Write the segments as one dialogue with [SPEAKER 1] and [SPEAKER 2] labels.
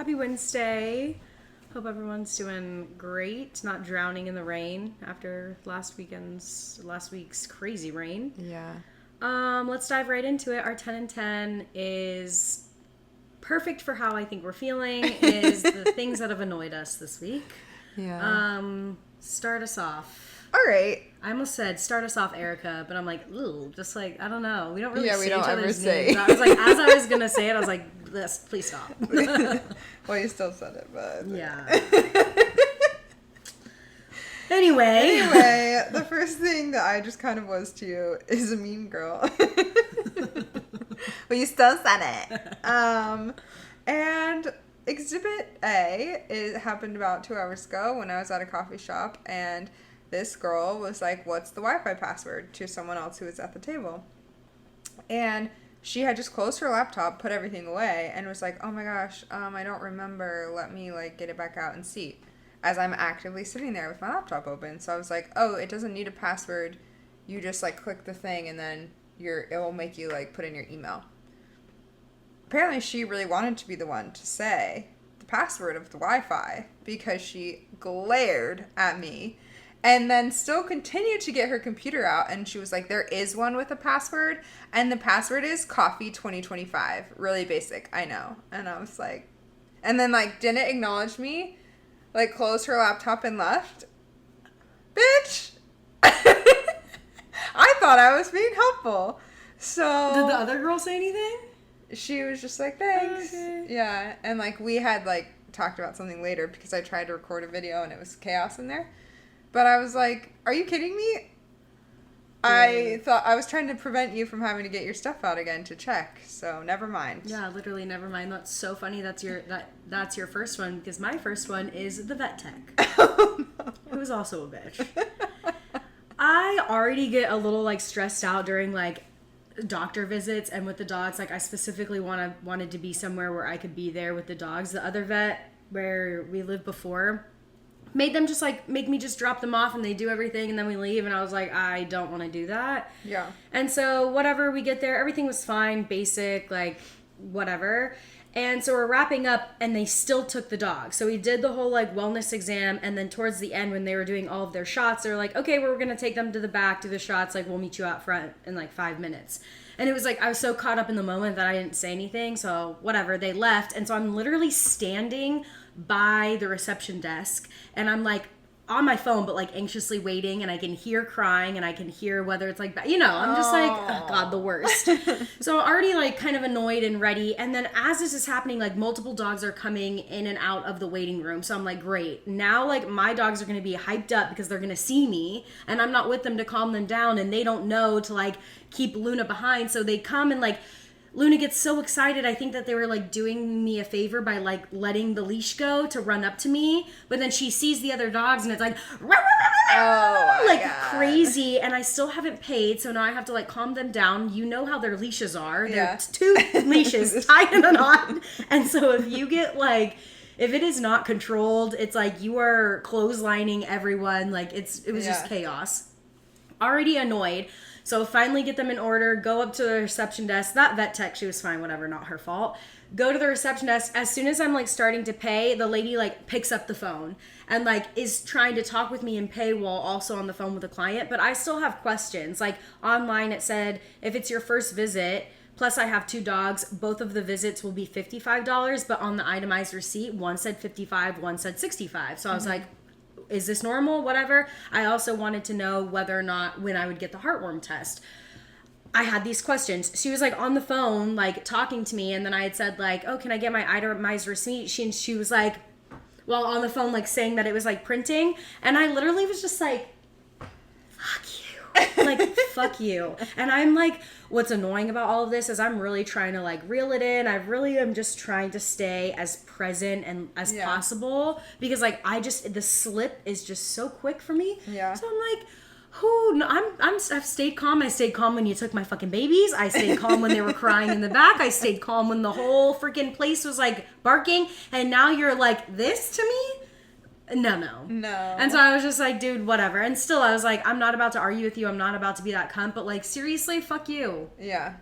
[SPEAKER 1] Happy Wednesday. Hope everyone's doing great. Not drowning in the rain after last week's crazy rain.
[SPEAKER 2] Yeah.
[SPEAKER 1] Let's dive right into it. Our 10 and 10 is perfect for how I think we're feeling, is the things that have annoyed us this week.
[SPEAKER 2] Yeah.
[SPEAKER 1] Start us off.
[SPEAKER 2] All right.
[SPEAKER 1] I almost said start us off, Erica, but I'm like, ooh, just like, I don't know. We don't really say
[SPEAKER 2] we don't
[SPEAKER 1] each
[SPEAKER 2] ever
[SPEAKER 1] other's
[SPEAKER 2] say.
[SPEAKER 1] names. I was like, as I was going to say it, I was like, please stop.
[SPEAKER 2] Well, you still said it, but...
[SPEAKER 1] Yeah. Anyway,
[SPEAKER 2] the first thing that I just kind of was to you is a mean girl. But you still said it. And Exhibit A, it happened about 2 hours ago when I was at a coffee shop, and this girl was like, what's the Wi-Fi password, to someone else who was at the table. And she had just closed her laptop, put everything away, and was like, oh my gosh, I don't remember. Let me, like, get it back out and see. As I'm actively sitting there with my laptop open. So I was like, oh, it doesn't need a password. You just, like, click the thing, and then it will make you, like, put in your email. Apparently she really wanted to be the one to say the password of the Wi-Fi because she glared at me and then still continued to get her computer out, and she was like, there is one with a password, and the password is coffee 2025. Really basic, I know. And I was like, and then, like, didn't acknowledge me, like, closed her laptop and left. Bitch! I thought I was being helpful. So
[SPEAKER 1] did the other girl say anything?
[SPEAKER 2] She was just like, thanks.
[SPEAKER 1] Okay.
[SPEAKER 2] Yeah, and, like, we had, like, talked about something later because I tried to record a video and it was chaos in there. But I was like, are you kidding me? I thought I was trying to prevent you from having to get your stuff out again to check. So never mind.
[SPEAKER 1] Yeah, literally never mind. That's so funny. That's your first one, because my first one is the vet tech.
[SPEAKER 2] Oh, no.
[SPEAKER 1] Who is also a bitch. I already get a little, like, stressed out during, like, doctor visits and with the dogs. Like, I specifically wanted to be somewhere where I could be there with the dogs. The other vet where we lived before made them just, like, make me just drop them off and they do everything and then we leave, and I was like, I don't want to do that.
[SPEAKER 2] Yeah.
[SPEAKER 1] And so whatever, we get there, everything was fine, basic, like, whatever. And so we're wrapping up and they still took the dog. So we did the whole, like, wellness exam, and then towards the end when they were doing all of their shots, they were like, okay, we're going to take them to the back, do the shots, like, we'll meet you out front in, like, 5 minutes. And it was like, I was so caught up in the moment that I didn't say anything, so whatever, they left. And so I'm literally standing by the reception desk, and I'm, like, on my phone, but, like, anxiously waiting, and I can hear crying, and I can hear whether it's, like, you know, I'm just like, oh, God, the worst. So I'm already, like, kind of annoyed and ready, and then as this is happening, like, multiple dogs are coming in and out of the waiting room, so I'm like, great. Now, like, my dogs are going to be hyped up because they're going to see me, and I'm not with them to calm them down, and they don't know to, like, keep Luna behind, so they come and, like, Luna gets so excited. I think that they were, like, doing me a favor by, like, letting the leash go to run up to me. But then she sees the other dogs and it's like, like, crazy. And I still haven't paid. So now I have to, like, calm them down. You know how their leashes are. They're 2 leashes tied in a knot. And so if you get, like, if it is not controlled, it's like you are clotheslining everyone. Like, it was just chaos. Already annoyed. So finally get them in order, go up to the reception desk. That vet tech, she was fine, whatever, not her fault. Go to the reception desk. As soon as I'm, like, starting to pay, the lady, like, picks up the phone and, like, is trying to talk with me and pay while also on the phone with the client. But I still have questions. Like, online it said, if it's your first visit, plus I have 2 dogs, both of the visits will be $55. But on the itemized receipt, one said $55, one said $65. So I was like, is this normal? Whatever. I also wanted to know whether or not when I would get the heartworm test. I had these questions. She was, like, on the phone, like, talking to me, and then I had said, like, oh, can I get my itemized receipt? She was like, well, on the phone, like, saying that it was, like, printing, and I literally was just like, fuck you. Like, fuck you. And I'm like, what's annoying about all of this is I'm really trying to, like, reel it in. I really am just trying to stay as present and as possible, because, like, the slip is just so quick for me.
[SPEAKER 2] Yeah.
[SPEAKER 1] So I'm like, I've stayed calm. I stayed calm when you took my fucking babies. I stayed calm when they were crying in the back. I stayed calm when the whole freaking place was, like, barking. And now you're like this to me? No. And so I was just like, dude, whatever. And still, I was like, I'm not about to argue with you. I'm not about to be that cunt. But, like, seriously, fuck you.
[SPEAKER 2] Yeah.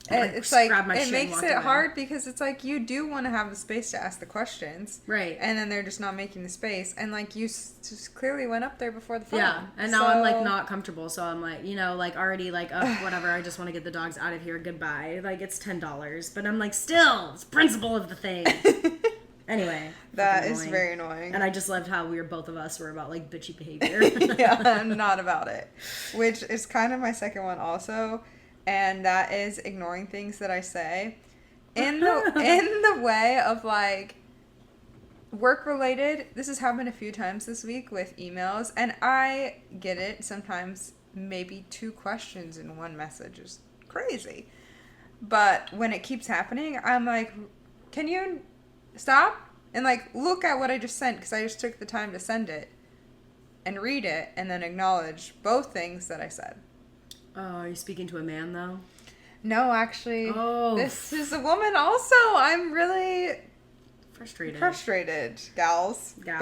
[SPEAKER 2] It's like,
[SPEAKER 1] grab my
[SPEAKER 2] it
[SPEAKER 1] shit and
[SPEAKER 2] makes
[SPEAKER 1] walk
[SPEAKER 2] it
[SPEAKER 1] away.
[SPEAKER 2] hard because it's like you do want to have the space to ask the questions.
[SPEAKER 1] Right.
[SPEAKER 2] And then they're just not making the space. And like you just clearly went up there before the phone.
[SPEAKER 1] Yeah. And now I'm like not comfortable. So I'm like, you know, like already like, oh, whatever. I just want to get the dogs out of here. Goodbye. Like it's $10. But I'm like, still, it's principle of the thing. Anyway.
[SPEAKER 2] That is very annoying.
[SPEAKER 1] And I just loved how both of us were about like bitchy behavior.
[SPEAKER 2] Yeah, I'm not about it. Which is kind of my second one also. And that is ignoring things that I say in the way of like work related. This has happened a few times this week with emails, and I get it. Sometimes maybe 2 questions in one message is crazy. But when it keeps happening, I'm like, can you stop and like look at what I just sent, because I just took the time to send it and read it and then acknowledge both things that I said.
[SPEAKER 1] Oh, are you speaking to a man, though?
[SPEAKER 2] No, actually.
[SPEAKER 1] Oh.
[SPEAKER 2] This is a woman also. I'm really frustrated, gals. But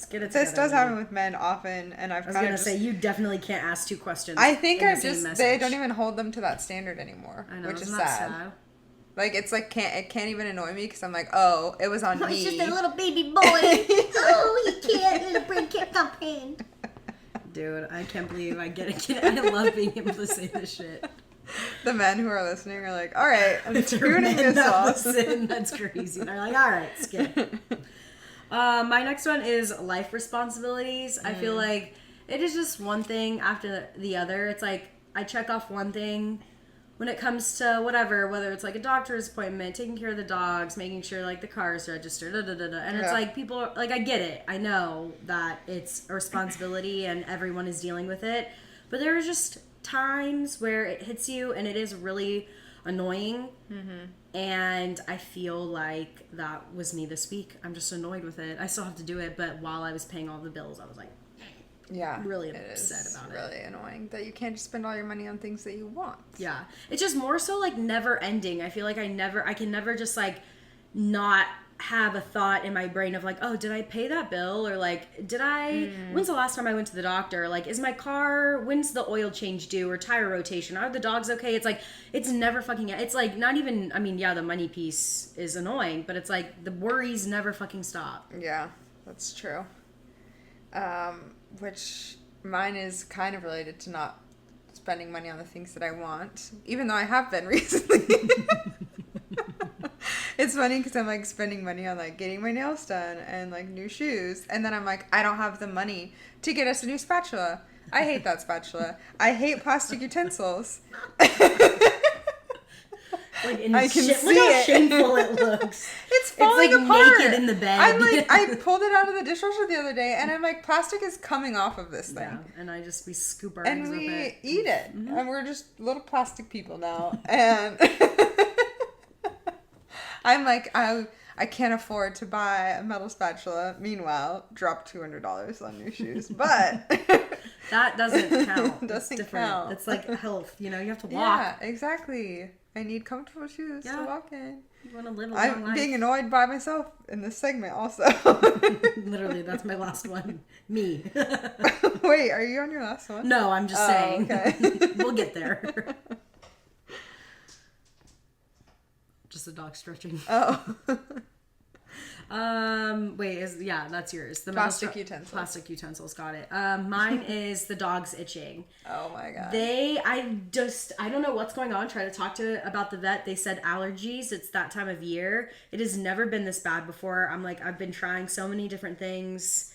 [SPEAKER 1] get it
[SPEAKER 2] this
[SPEAKER 1] together,
[SPEAKER 2] does
[SPEAKER 1] man.
[SPEAKER 2] happen with men often, and I was
[SPEAKER 1] going to say, you definitely can't ask 2 questions.
[SPEAKER 2] I think
[SPEAKER 1] in the same message.
[SPEAKER 2] they don't even hold them to that standard anymore,
[SPEAKER 1] I know,
[SPEAKER 2] which is
[SPEAKER 1] isn't that
[SPEAKER 2] sad. Like, it's like, it can't even annoy me, because I'm like, oh, it was on me.
[SPEAKER 3] He's just a little baby boy. Oh, he can't. The brain can't comprehend.
[SPEAKER 1] Dude, I can't believe I get it. I love being able to say this shit.
[SPEAKER 2] The men who are listening are like, all right, I'm
[SPEAKER 1] If you're
[SPEAKER 2] tuning
[SPEAKER 1] men
[SPEAKER 2] this
[SPEAKER 1] that
[SPEAKER 2] off.
[SPEAKER 1] listen, that's crazy. They're like, all right, skip. My next one is life responsibilities. I feel like it is just one thing after the other. It's like I check off one thing when it comes to whatever, whether it's like a doctor's appointment, taking care of the dogs, making sure like the car is registered, and it's like people like, I get it. I know that it's a responsibility and everyone is dealing with it, but there are just times where it hits you and it is really annoying. And I feel like that was me this week. I'm just annoyed with it. I still have to do it, but while I was paying all the bills, I was like,
[SPEAKER 2] Yeah,
[SPEAKER 1] really upset about it.
[SPEAKER 2] It's really annoying that you can't just spend all your money on things that you want.
[SPEAKER 1] Yeah, it's just more so like never ending. I feel like I can never just like not have a thought in my brain of like, oh, did I pay that bill? Or like, when's the last time I went to the doctor? Like, is my car, when's the oil change due or tire rotation? Are the dogs okay? It's like, it's never fucking, it's like not even, I mean, yeah, the money piece is annoying, but it's like the worries never fucking stop.
[SPEAKER 2] Yeah, that's true. Which mine is kind of related to not spending money on the things that I want, even though I have been recently. It's funny because I'm like spending money on like getting my nails done and like new shoes, and then I'm like, I don't have the money to get us a new spatula. I hate that spatula. I hate plastic utensils.
[SPEAKER 1] Like,
[SPEAKER 2] I can
[SPEAKER 1] look
[SPEAKER 2] see
[SPEAKER 1] how
[SPEAKER 2] it.
[SPEAKER 1] shameful it looks.
[SPEAKER 2] It's falling
[SPEAKER 1] like
[SPEAKER 2] apart.
[SPEAKER 1] naked in the bed.
[SPEAKER 2] I'm like, I pulled it out of the dishwasher the other day, and I'm like, plastic is coming off of this thing.
[SPEAKER 1] Yeah, and we scoop our
[SPEAKER 2] And
[SPEAKER 1] eggs with
[SPEAKER 2] we
[SPEAKER 1] it.
[SPEAKER 2] eat it. And we're just little plastic people now. And I'm like, I can't afford to buy a metal spatula. Meanwhile, drop $200 on new shoes. But
[SPEAKER 1] that doesn't count.
[SPEAKER 2] Doesn't
[SPEAKER 1] it's different.
[SPEAKER 2] count.
[SPEAKER 1] It's like health. You know, you have to walk.
[SPEAKER 2] Yeah, exactly. I need comfortable shoes to walk in.
[SPEAKER 1] You want to live a long
[SPEAKER 2] I'm
[SPEAKER 1] life.
[SPEAKER 2] being annoyed by myself in this segment also.
[SPEAKER 1] Literally, that's my last one. Me.
[SPEAKER 2] Wait, are you on your last one?
[SPEAKER 1] No, I'm just saying.
[SPEAKER 2] Okay.
[SPEAKER 1] We'll get there. Just a dog stretching.
[SPEAKER 2] Oh.
[SPEAKER 1] That's yours. The
[SPEAKER 2] Plastic utensils.
[SPEAKER 1] Plastic utensils, got it. Mine is the dog's itching.
[SPEAKER 2] Oh my god.
[SPEAKER 1] I don't know what's going on. Try to talk about the vet. They said allergies. It's that time of year. It has never been this bad before. I'm like, I've been trying so many different things.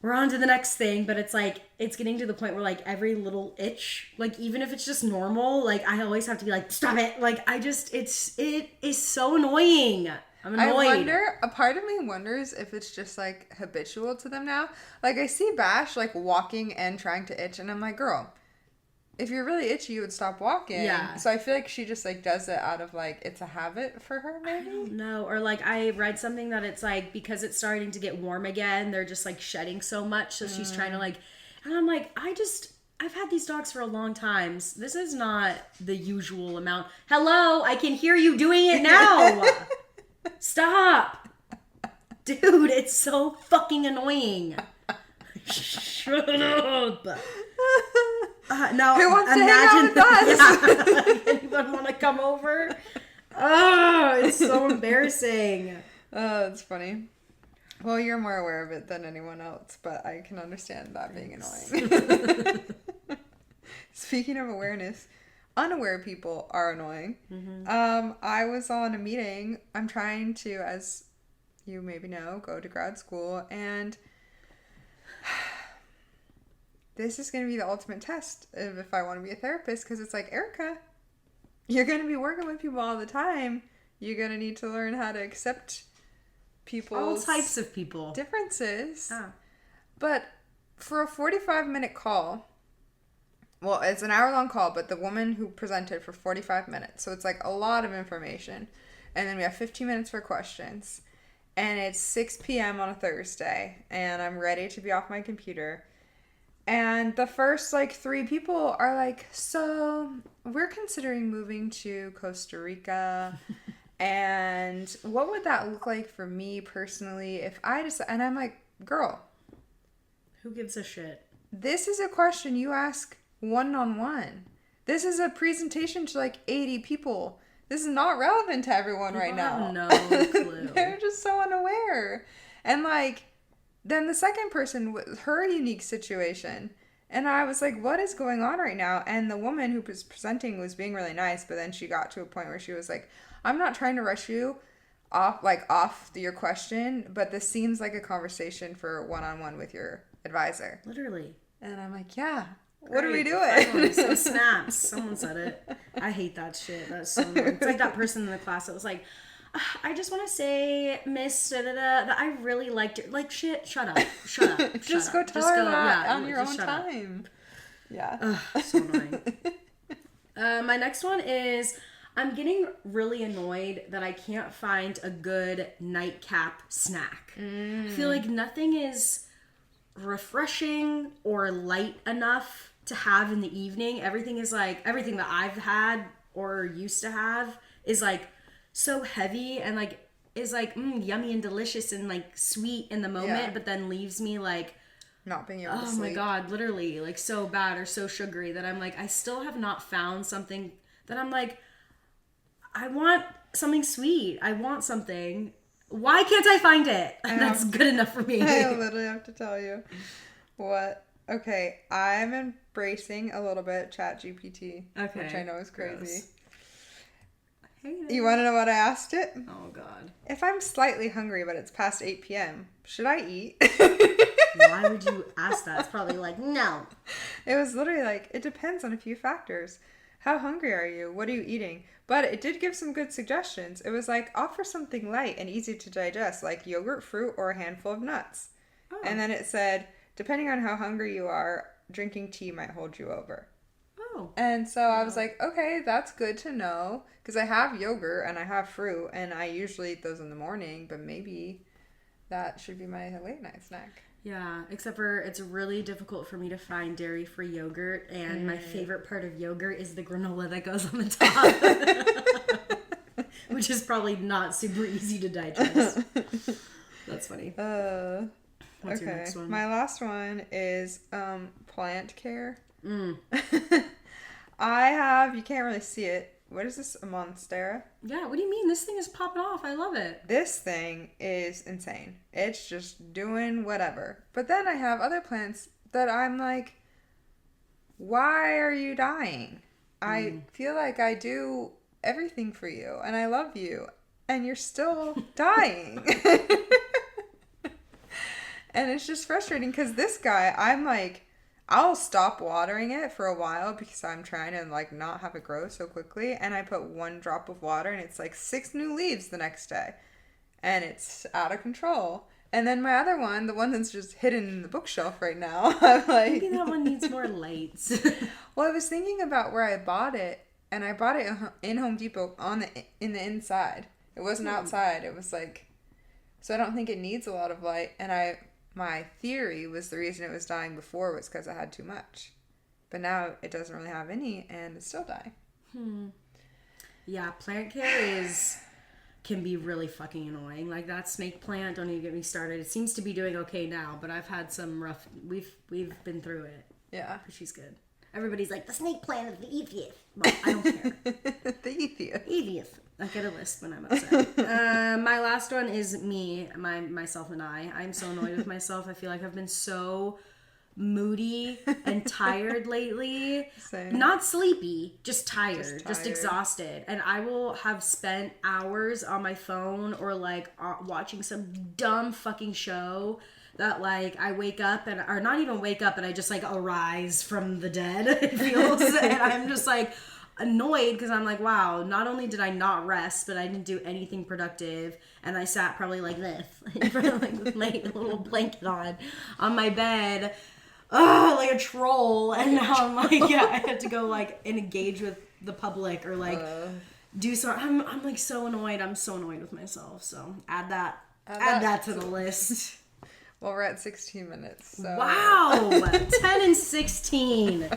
[SPEAKER 1] We're on to the next thing, but it's like, it's getting to the point where like every little itch, like even if it's just normal, like I always have to be like, stop it. Like it is so annoying. I'm annoyed.
[SPEAKER 2] I wonder, a part of me wonders if it's just like habitual to them now. Like I see Bash like walking and trying to itch, and I'm like, girl, if you're really itchy, you would stop walking.
[SPEAKER 1] Yeah.
[SPEAKER 2] So I feel like she just like does it out of like, it's a habit for her maybe.
[SPEAKER 1] No, or like I read something that it's like because it's starting to get warm again, they're just like shedding so much. So she's trying to like, and I'm like, I've had these dogs for a long time. This is not the usual amount. Hello, I can hear you doing it now. Stop. Dude, it's so fucking annoying. Shut up. No,
[SPEAKER 2] Who wants to hang out with us?
[SPEAKER 1] Yeah, anyone want to come over? Oh, it's so embarrassing.
[SPEAKER 2] Oh, it's funny. Well, you're more aware of it than anyone else, but I can understand that being annoying. Speaking of awareness, unaware people are annoying. I was on a meeting. I'm trying to, as you maybe know, go to grad school, and this is going to be the ultimate test of if I want to be a therapist, because it's like, Erica, you're going to be working with people all the time. You're going to need to learn how to accept people's
[SPEAKER 1] All types of people.
[SPEAKER 2] differences.
[SPEAKER 1] Ah.
[SPEAKER 2] But for a 45-minute call, well, it's an hour-long call, but the woman who presented for 45 minutes, so it's like a lot of information. And then we have 15 minutes for questions. And it's 6 p.m. on a Thursday, and I'm ready to be off my computer. And the first, like, 3 people are like, so we're considering moving to Costa Rica. And what would that look like for me personally if I decide? And I'm like, girl,
[SPEAKER 1] Who gives a shit?
[SPEAKER 2] this is a question you ask one-on-one. This is a presentation to like 80 people. This is not relevant to everyone right now.
[SPEAKER 1] Have no clue.
[SPEAKER 2] They're just so unaware. And like, then the second person was her unique situation. And I was like, what is going on right now? And the woman who was presenting was being really nice, but then she got to a point where she was like, I'm not trying to rush you off your question, but this seems like a conversation for one-on-one with your advisor.
[SPEAKER 1] Literally.
[SPEAKER 2] And I'm like, yeah. What are we
[SPEAKER 1] Great. Finally,
[SPEAKER 2] doing?
[SPEAKER 1] some snaps. Someone said it. I hate that shit. That's so annoying. It's like that person in the class that was like, I just want to say, Miss da-da-da, that I really liked it. Like, shit, shut up. Shut up.
[SPEAKER 2] Just
[SPEAKER 1] shut
[SPEAKER 2] go
[SPEAKER 1] up.
[SPEAKER 2] tell her that
[SPEAKER 1] yeah,
[SPEAKER 2] on your
[SPEAKER 1] just
[SPEAKER 2] own
[SPEAKER 1] shut up.
[SPEAKER 2] time. Yeah.
[SPEAKER 1] Ugh, so annoying. My next one is, I'm getting really annoyed that I can't find a good nightcap snack. I feel like nothing is refreshing or light enough to have in the evening. Everything is like, everything that I've had or used to have is like so heavy and like is like yummy and delicious and like sweet in the moment,
[SPEAKER 2] Yeah.
[SPEAKER 1] but then leaves me like,
[SPEAKER 2] Not being able to
[SPEAKER 1] oh
[SPEAKER 2] sleep.
[SPEAKER 1] my god, literally like so bad or so sugary that I'm like, I still have not found something that I'm like, I want something sweet. I want something. Why can't I find it? That's good enough for me.
[SPEAKER 2] I literally have to tell you what. Okay, I'm embracing a little bit ChatGPT,
[SPEAKER 1] Okay.
[SPEAKER 2] which I know is crazy.
[SPEAKER 1] Gross. Hate it.
[SPEAKER 2] You want to know what I asked it?
[SPEAKER 1] Oh god.
[SPEAKER 2] If I'm slightly hungry, but it's past 8 p.m., should I eat?
[SPEAKER 1] Why would you ask that? It's probably like, no.
[SPEAKER 2] It was literally like, it depends on a few factors. How hungry are you? What are you eating? But it did give some good suggestions. It was like, offer something light and easy to digest, like yogurt, fruit, or a handful of nuts.
[SPEAKER 1] Oh.
[SPEAKER 2] And then it said, depending on how hungry you are, drinking tea might hold you over.
[SPEAKER 1] Oh.
[SPEAKER 2] And so I was like, okay, that's good to know. Because I have yogurt and I have fruit, and I usually eat those in the morning, but maybe that should be my late night snack.
[SPEAKER 1] Yeah, except for it's really difficult for me to find dairy-free yogurt, and my favorite part of yogurt is the granola that goes on the top, which is probably not super easy to digest. That's funny. What's your next one?
[SPEAKER 2] My last one is plant care.
[SPEAKER 1] Mm.
[SPEAKER 2] I have, you can't really see it. What is this? A monstera?
[SPEAKER 1] Yeah, what do you mean? This thing is popping off. I love it.
[SPEAKER 2] This thing is insane. It's just doing whatever. But then I have other plants that I'm like, why are you dying? I feel like I do everything for you and I love you and you're still dying. And it's just frustrating because this guy, I'm like, I'll stop watering it for a while because I'm trying to like not have it grow so quickly. And I put 1 drop of water and it's like 6 new leaves the next day. And it's out of control. And then my other one, the one that's just hidden in the bookshelf right now, I'm like...
[SPEAKER 1] Maybe that one needs more lights.
[SPEAKER 2] Well, I was thinking about where I bought it. And I bought it in Home Depot in the inside. It wasn't outside. It was like... So I don't think it needs a lot of light. And my theory was the reason it was dying before was because I had too much. But now it doesn't really have any and it's still dying.
[SPEAKER 1] Yeah, plant care can be really fucking annoying. Like that snake plant, don't even get me started. It seems to be doing okay now, but I've had some rough, we've been through it.
[SPEAKER 2] Yeah.
[SPEAKER 1] But she's good.
[SPEAKER 3] Everybody's like, the snake plant is the easiest. Well, I don't care.
[SPEAKER 2] The atheist.
[SPEAKER 3] Easiest.
[SPEAKER 1] I get a list when I'm upset. My last one is me, myself and I. I'm so annoyed with myself. I feel like I've been so moody and tired lately.
[SPEAKER 2] Same.
[SPEAKER 1] Not sleepy, just tired, just
[SPEAKER 2] tired.
[SPEAKER 1] exhausted. And I will have spent hours on my phone or like watching some dumb fucking show that like I wake up and, or not even wake up, and I just like arise from the dead, it feels. And I'm just like annoyed because I'm like, wow, not only did I not rest, but I didn't do anything productive, and I sat probably like this in front of like with my little blanket on my bed, like a troll. And now I'm like, yeah, I have to go like engage with the public or like do something. I'm like so annoyed. I'm so annoyed with myself. So add that to the list.
[SPEAKER 2] Well, we're at 16 minutes. So.
[SPEAKER 1] Wow, 10 and 16.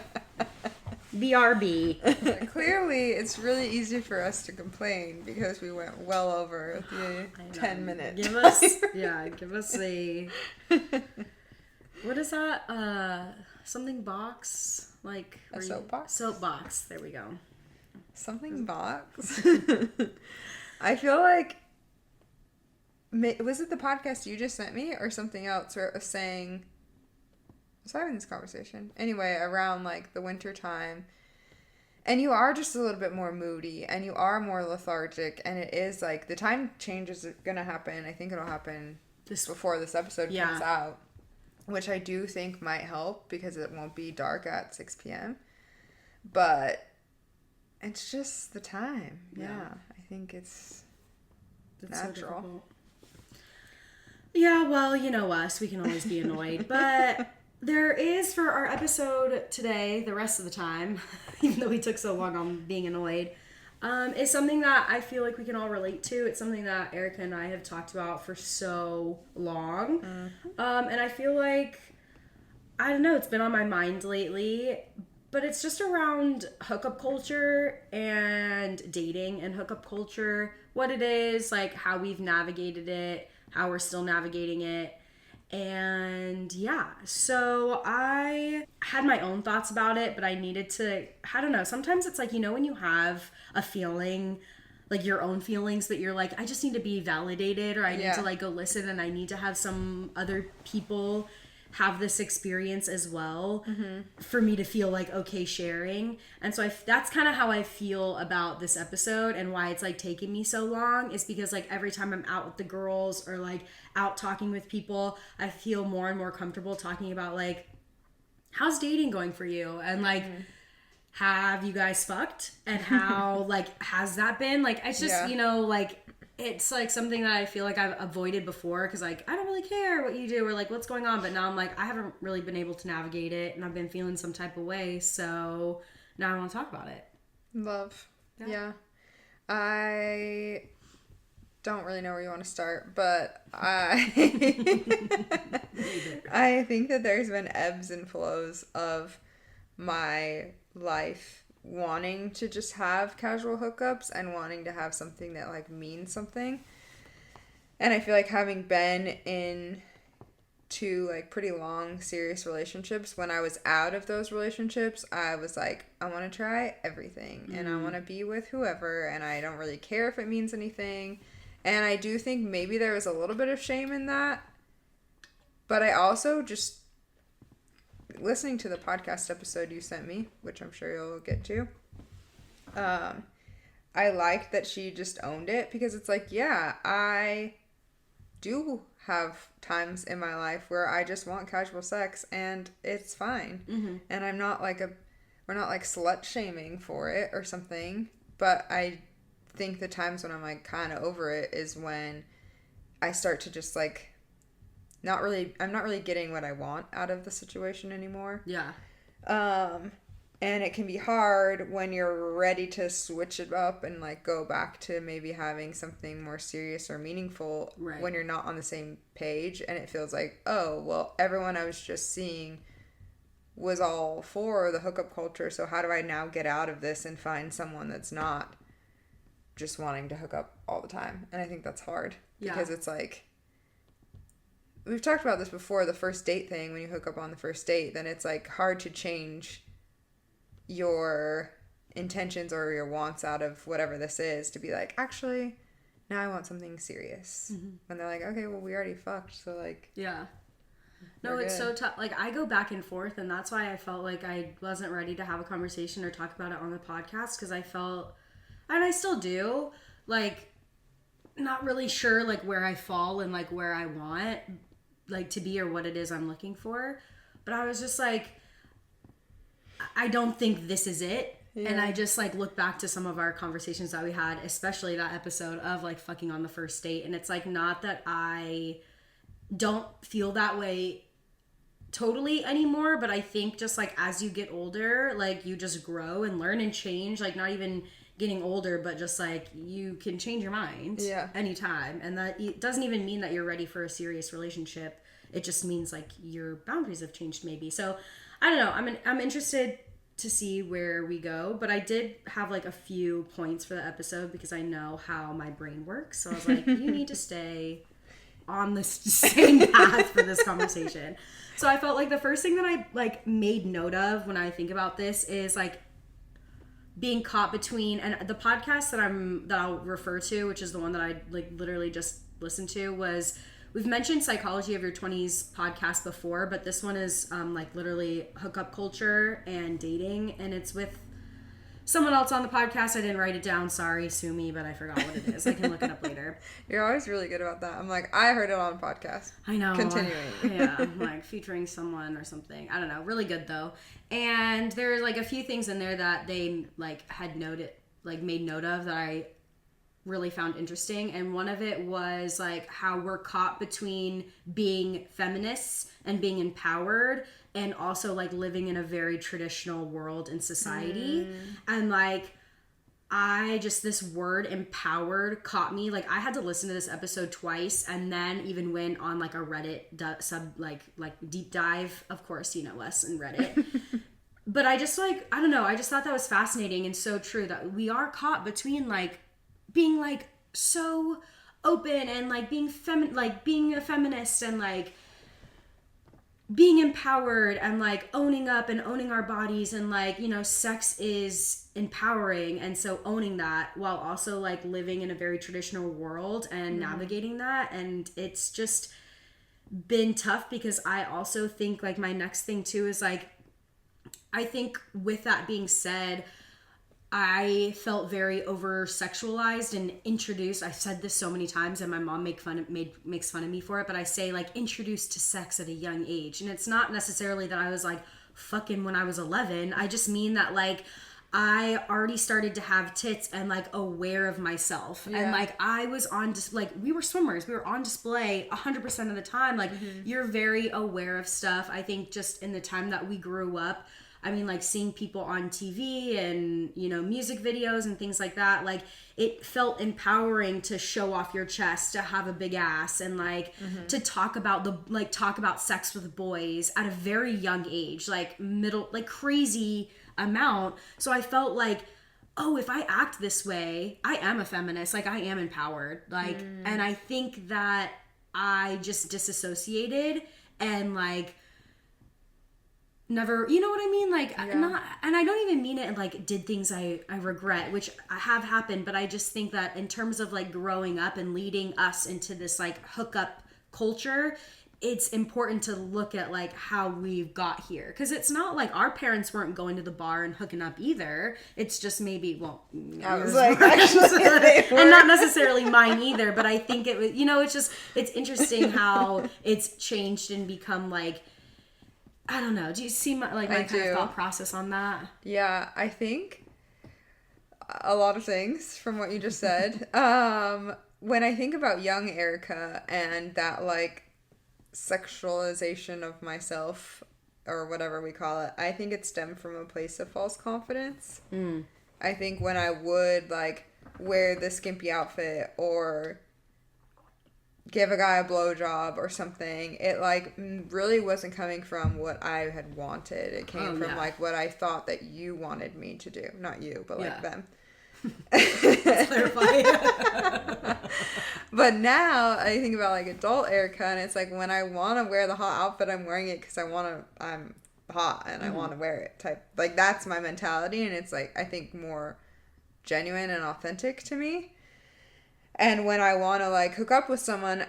[SPEAKER 1] BRB.
[SPEAKER 2] Clearly, it's really easy for us to complain because we went well over the 10 minutes.
[SPEAKER 1] Give us a, what is that? Something box? Like
[SPEAKER 2] A soapbox?
[SPEAKER 1] Soapbox. There we go.
[SPEAKER 2] Something box? I feel like, was it the podcast you just sent me or something else where it was saying, I was having this conversation. Anyway, around like the winter time. And you are just a little bit more moody and you are more lethargic, and it is like the time change is gonna happen. I think it'll happen before this episode comes out, which I do think might help because it won't be dark at 6 p.m. But it's just the time. Yeah. I think it's natural.
[SPEAKER 1] So yeah, well, you know us. We can always be annoyed. But there is, for our episode today, the rest of the time, even though we took so long on being annoyed, is something that I feel like we can all relate to. It's something that Erica and I have talked about for so long. And I feel like, I don't know, it's been on my mind lately. But it's just around hookup culture and dating and hookup culture. What it is, like how we've navigated it, how we're still navigating it. And yeah, so I had my own thoughts about it, but I needed to, I don't know, sometimes it's like, you know, when you have a feeling, like your own feelings, but you're like, I just need to be validated, or I need to like go listen, and I need to have some other people have this experience as well for me to feel like okay sharing. And so that's kind of how I feel about this episode, and why it's like taking me so long is because like every time I'm out with the girls or like out talking with people, I feel more and more comfortable talking about like, how's dating going for you, and like have you guys fucked, and how like has that been, like it's just you know, like it's like something that I feel like I've avoided before because like I don't really care what you do or like what's going on, but now I'm like I haven't really been able to navigate it, and I've been feeling some type of way, so now I want to talk about it.
[SPEAKER 2] Love. Yeah. I don't really know where you want to start, but I think that there's been ebbs and flows of my life wanting to just have casual hookups and wanting to have something that like means something. And I feel like having been in two like pretty long serious relationships, when I was out of those relationships, I was like, I want to try everything and I want to be with whoever, and I don't really care if it means anything. And I do think maybe there was a little bit of shame in that, but I also just, listening to the podcast episode you sent me, which I'm sure you'll get to, I liked that she just owned it, because it's like, yeah, I do have times in my life where I just want casual sex and it's fine. And I'm not like we're not like slut shaming for it or something, but I think the times when I'm like kind of over it is when I start to just like I'm not really getting what I want out of the situation anymore.
[SPEAKER 1] Yeah.
[SPEAKER 2] And it can be hard when you're ready to switch it up and like go back to maybe having something more serious or meaningful when you're not on the same page, and it feels like, oh, well, everyone I was just seeing was all for the hookup culture, so how do I now get out of this and find someone that's not just wanting to hook up all the time? And I think that's hard because it's like, we've talked about this before, the first date thing. When you hook up on the first date, then it's like hard to change your intentions or your wants out of whatever this is to be like, actually, now I want something serious. When they're like, okay, well, we already fucked, so like,
[SPEAKER 1] yeah. No,
[SPEAKER 2] we're
[SPEAKER 1] it's
[SPEAKER 2] good.
[SPEAKER 1] so tough. Like, I go back and forth, and that's why I felt like I wasn't ready to have a conversation or talk about it on the podcast, because I felt, and I still do, like, not really sure, like, where I fall and, like, where I want, like, to be or what it is I'm looking for. But I was just like, I don't think this is it.
[SPEAKER 2] Yeah.
[SPEAKER 1] And I just, like, look back to some of our conversations that we had, especially that episode of, like, fucking on the first date. And it's, like, not that I don't feel that way totally anymore, but I think just, like, as you get older, like, you just grow and learn and change. Like, not even getting older, but just, like, you can change your mind anytime. And that it doesn't even mean that you're ready for a serious relationship. It just means, like, your boundaries have changed maybe. So, I don't know. I'm interested to see where we go, but I did have, like, a few points for the episode because I know how my brain works. So I was like, you need to stay on the same path for this conversation. So I felt like the first thing that I, like, made note of when I think about this is, like, being caught between, and the podcast that I'll refer to, which is the one that I, like, literally just listened to, was, we've mentioned Psychology of Your 20s podcast before, but this one is like literally hookup culture and dating, and it's with someone else on the podcast. I didn't write it down, sorry, sue me, but I forgot what it is. I can look it up later.
[SPEAKER 2] You're always really good about that. I'm like, I heard it on a podcast.
[SPEAKER 1] I know.
[SPEAKER 2] Continuing.
[SPEAKER 1] Yeah, like featuring someone or something. I don't know. Really good though. And there's like a few things in there that they like had noted, like made note of that I really found interesting. And one of it was like how we're caught between being feminists and being empowered and also like living in a very traditional world and society. And like, I just, this word empowered caught me. Like, I had to listen to this episode twice and then even went on like a Reddit like deep dive. Of course, you know us and Reddit. But I just like, I don't know, I just thought that was fascinating and so true that we are caught between like being like so open and like being being a feminist and like being empowered and like owning up and owning our bodies and like, you know, sex is empowering, and so owning that while also like living in a very traditional world and navigating that. And it's just been tough because I also think like my next thing too is like, I think with that being said, I felt very over sexualized and introduced. I've said this so many times and my mom makes fun of me for it, but I say like introduced to sex at a young age. And it's not necessarily that I was like fucking when I was 11. I just mean that like I already started to have tits and like aware of myself. And like I was on like we were swimmers. We were on display 100% of the time. Like you're very aware of stuff. I think just in the time that we grew up, I mean, like seeing people on TV and, you know, music videos and things like that, like it felt empowering to show off your chest, to have a big ass and like to talk about sex with boys at a very young age, like middle, like crazy amount. So I felt like, oh, if I act this way, I am a feminist, like I am empowered. Like, and I think that I just disassociated and like, never, you know what I mean? Like, not, and I don't even mean it like did things I regret, which have happened, but I just think that in terms of like growing up and leading us into this like hookup culture, it's important to look at like how we've got here. Cause it's not like our parents weren't going to the bar and hooking up either. It's just maybe, well,
[SPEAKER 2] I was like, actually,
[SPEAKER 1] and not necessarily mine either, but I think it was, you know, it's just, it's interesting how it's changed and become like, I don't know. Do you see my kind of thought process on that?
[SPEAKER 2] Yeah, I think a lot of things from what you just said. When I think about young Erica and that like sexualization of myself or whatever we call it, I think it stemmed from a place of false confidence. I think when I would like wear the skimpy outfit or give a guy a blowjob or something, it like really wasn't coming from what I had wanted. It came from like what I thought that you wanted me to do. Not you, but like them.
[SPEAKER 1] Let's clarify.
[SPEAKER 2] But now I think about like adult Erica, and it's like when I want to wear the hot outfit, I'm wearing it because I want to. I'm hot and I want to wear it type. Like, that's my mentality, and it's like, I think more genuine and authentic to me. And when I want to like hook up with someone,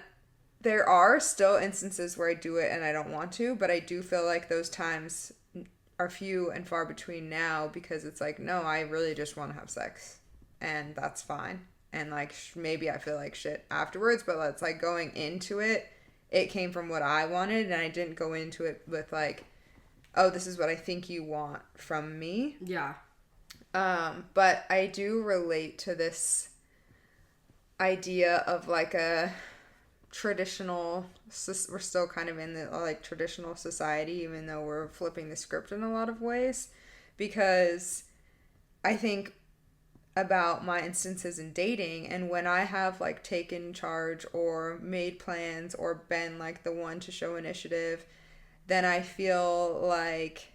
[SPEAKER 2] there are still instances where I do it and I don't want to, but I do feel like those times are few and far between now, because it's like, no, I really just want to have sex, and that's fine. And like, maybe I feel like shit afterwards, but it's like, going into it, it came from what I wanted, and I didn't go into it with like, oh, this is what I think you want from me.
[SPEAKER 1] Yeah.
[SPEAKER 2] But I do relate to this idea of like a traditional, we're still kind of in the like traditional society, even though we're flipping the script in a lot of ways, because I think about my instances in dating, and when I have like taken charge or made plans or been like the one to show initiative, then I feel like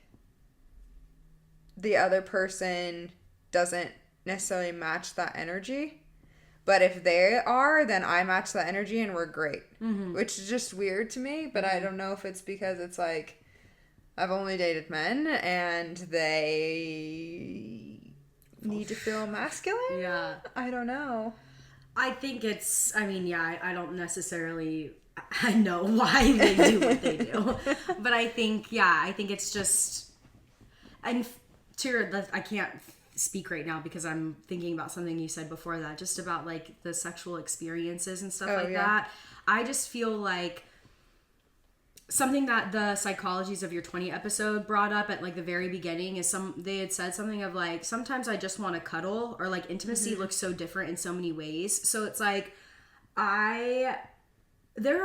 [SPEAKER 2] the other person doesn't necessarily match that energy. But if they are, then I match that energy and we're great. Which is just weird to me, but I don't know if it's because it's like, I've only dated men and they need to feel masculine?
[SPEAKER 1] Yeah.
[SPEAKER 2] I don't know.
[SPEAKER 1] I think it's, I mean, yeah, I don't necessarily, I know why they do what they do. But I think, yeah, I think it's just, and I can't speak right now because I'm thinking about something you said before that, just about like the sexual experiences and stuff that. I just feel like something that the Psychologies of Your 20 episode brought up at like the very beginning is they had said something of like, sometimes I just want to cuddle, or like intimacy looks so different in so many ways. So it's like, there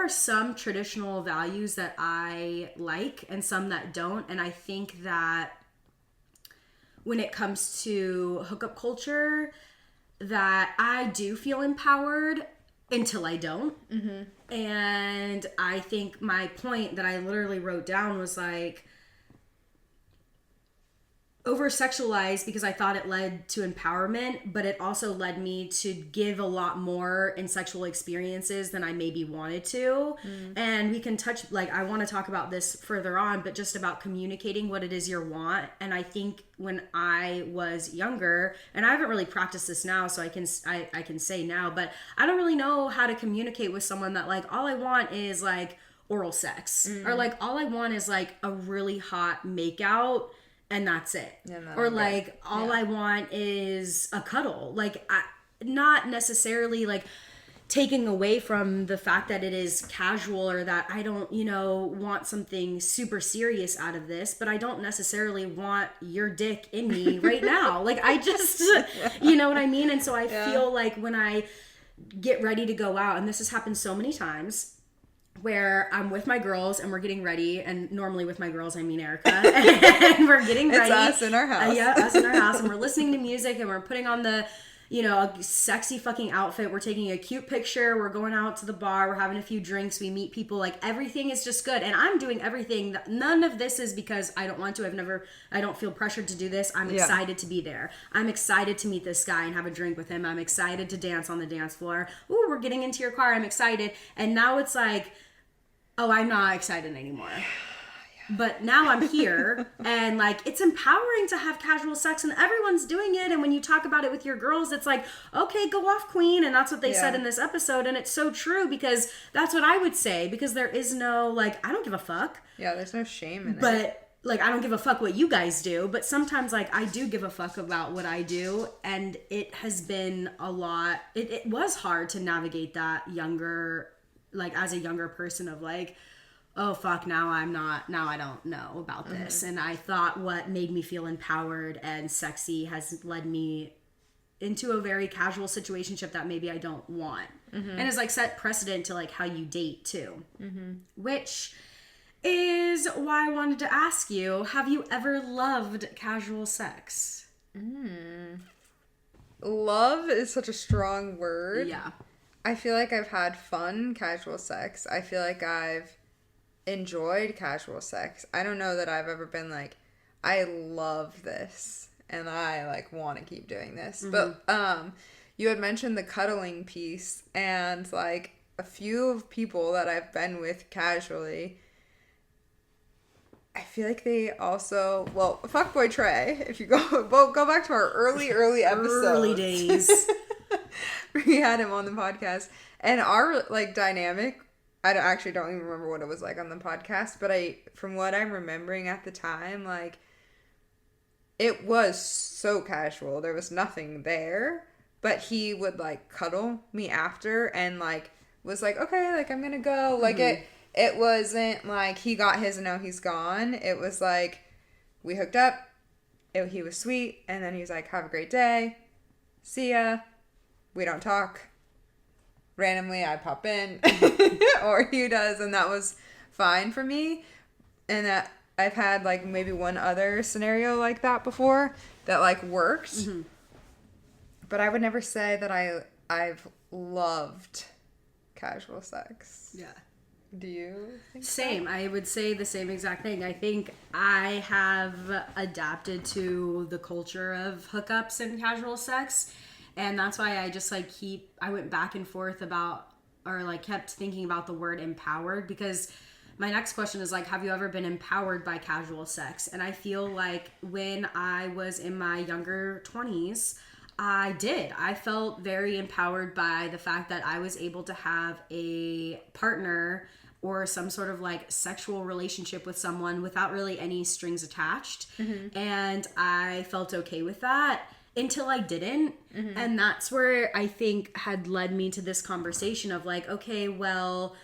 [SPEAKER 1] are some traditional values that I like and some that don't. And I think that when it comes to hookup culture, that I do feel empowered until I don't. And I think my point that I literally wrote down was like, over-sexualized because I thought it led to empowerment, but it also led me to give a lot more in sexual experiences than I maybe wanted to. And we can touch, like, I want to talk about this further on, but just about communicating what it is you want. And I think when I was younger, and I haven't really practiced this now, so I can say now, but I don't really know how to communicate with someone that like, all I want is like oral sex, or like all I want is like a really hot makeout, and that's it. Or like, all I want is a cuddle. Like, not necessarily like taking away from the fact that it is casual, or that I don't, want something super serious out of this, but I don't necessarily want your dick in me right now. Like, I just, you know what I mean? And so I feel like when I get ready to go out, and this has happened so many times, where I'm with my girls and we're getting ready, and normally with my girls I mean Erica, and we're getting ready.
[SPEAKER 2] It's us in our house.
[SPEAKER 1] Yeah, us in our house, and we're listening to music, and we're putting on the, a sexy fucking outfit. We're taking a cute picture. We're going out to the bar. We're having a few drinks. We meet people. Like, everything is just good, and I'm doing everything. None of this is because I don't want to. I don't feel pressured to do this. I'm excited to be there. I'm excited to meet this guy and have a drink with him. I'm excited to dance on the dance floor. Ooh, we're getting into your car. I'm excited. And now it's like, oh, I'm not excited anymore. But now I'm here, and like, it's empowering to have casual sex, and everyone's doing it. And when you talk about it with your girls, it's like, okay, go off, queen. And that's what they said in this episode. And it's so true, because that's what I would say, because there is no, like, I don't give a fuck.
[SPEAKER 2] Yeah, there's no shame in it.
[SPEAKER 1] But like, I don't give a fuck what you guys do, but sometimes like I do give a fuck about what I do. And it has been a lot. It was hard to navigate that as a younger person, of like, oh fuck, now I don't know about this. And I thought what made me feel empowered and sexy has led me into a very casual situationship that maybe I don't want. And has like set precedent to like how you date too. Which is why I wanted to ask you, have you ever loved casual sex?
[SPEAKER 2] Love is such a strong word.
[SPEAKER 1] Yeah.
[SPEAKER 2] I feel like I've had fun casual sex. I feel like I've enjoyed casual sex. I don't know that I've ever been like, I love this and I like want to keep doing this. But you had mentioned the cuddling piece, and like a few of people that I've been with casually I feel like they also, well, fuckboy Trey, if you go back to our early episodes.
[SPEAKER 1] Early days.
[SPEAKER 2] We had him on the podcast. And our, like, dynamic, actually don't even remember what it was like on the podcast, but from what I'm remembering at the time, like, it was so casual. There was nothing there, but he would, like, cuddle me after and, like, was like, okay, like, I'm gonna go. Like, it wasn't like he got his and now he's gone. It was like, we hooked up, he was sweet, and then he was like, have a great day, see ya, we don't talk. Randomly, I pop in, or he does, and that was fine for me. And that I've had, like, maybe one other scenario like that before that, like, worked. Mm-hmm. But I would never say that I've loved casual sex.
[SPEAKER 1] Yeah.
[SPEAKER 2] Do you think
[SPEAKER 1] Same. I would say the same exact thing. I think I have adapted to the culture of hookups and casual sex. And that's why I just, like, I went back and forth about, or, like, kept thinking about the word empowered, because my next question is, like, have you ever been empowered by casual sex? And I feel like when I was in my younger 20s, I did. I felt very empowered by the fact that I was able to have a partner or some sort of, like, sexual relationship with someone without really any strings attached. Mm-hmm. And I felt okay with that until I didn't. Mm-hmm. And that's where I think had led me to this conversation of, like, okay, well,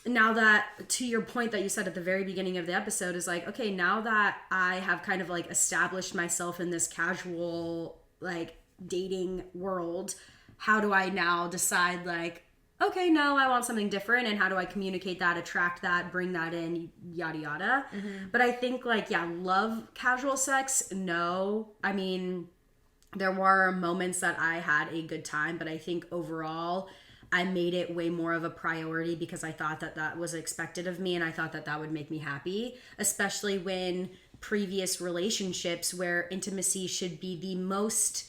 [SPEAKER 1] now that, to your point that you said at the very beginning of the episode, is like, okay, now that I have kind of, like, established myself in this casual, like, dating world, how do I now decide, like, okay, no, I want something different, and how do I communicate that, attract that, bring that in, yada yada. Mm-hmm. But I think, like, yeah, love casual sex, no. I mean, there were moments that I had a good time, but I think overall I made it way more of a priority because I thought that that was expected of me, and I thought that that would make me happy, especially when previous relationships where intimacy should be the most,